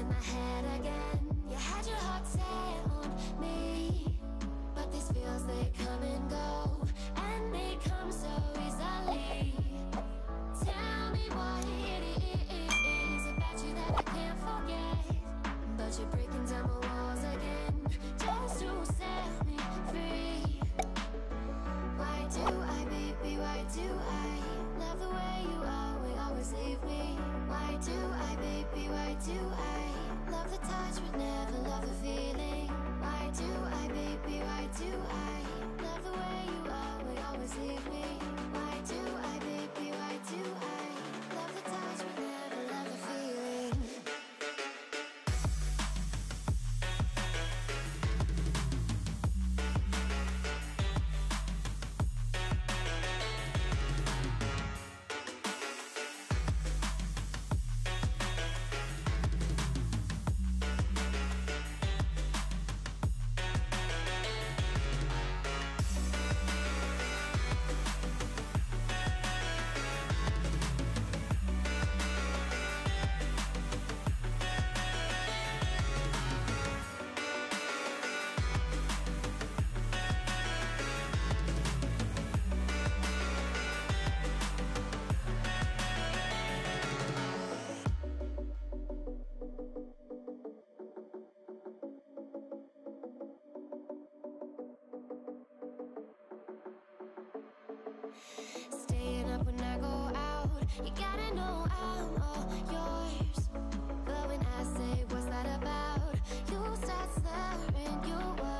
in my head again. You had your heart set on me, but these feels, they come and go, and they come so easily. Tell me what it is about you that I can't forget, but you're breaking down my walls again just to set me free. Why do I, baby, why do I love the way you always leave me? Why do I, baby, why do I love the touch but never love the feeling? Why do I, baby, why do I love the way you always leave me? Why do I, baby, why do I love the touch but never love the feeling? Staying up when I go out, you gotta know I'm all yours. But when I say what's that about, you start slurring your words.